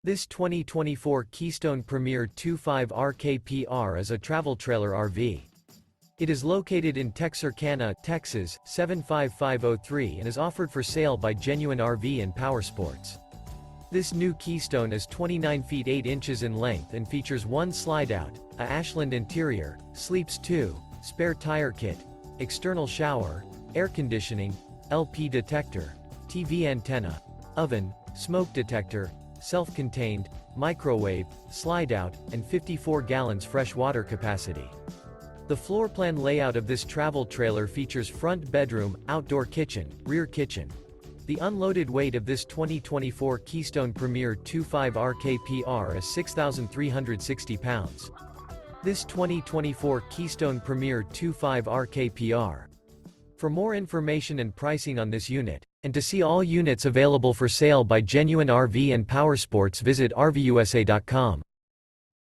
This 2024 Keystone Premier 25 RKPR is a travel trailer RV. It is located in Texarkana, Texas, 75503 and is offered for sale by Genuine RV and Powersports. This new Keystone is 29 feet 8 inches in length and features one slide-out, a Ashland interior, sleeps 2, spare tire kit, external shower, air conditioning, LP detector, TV antenna, oven, smoke detector, self-contained, microwave, slide-out, and 54 gallons fresh water capacity. The floor plan layout of this travel trailer features front bedroom, outdoor kitchen, rear kitchen. The unloaded weight of this 2024 Keystone Premier 25 RKPR is 6,360 pounds. This 2024 Keystone Premier 25 RKPR. For more information and pricing on this unit, and to see all units available for sale by Genuine RV and Powersports, visit RVUSA.com.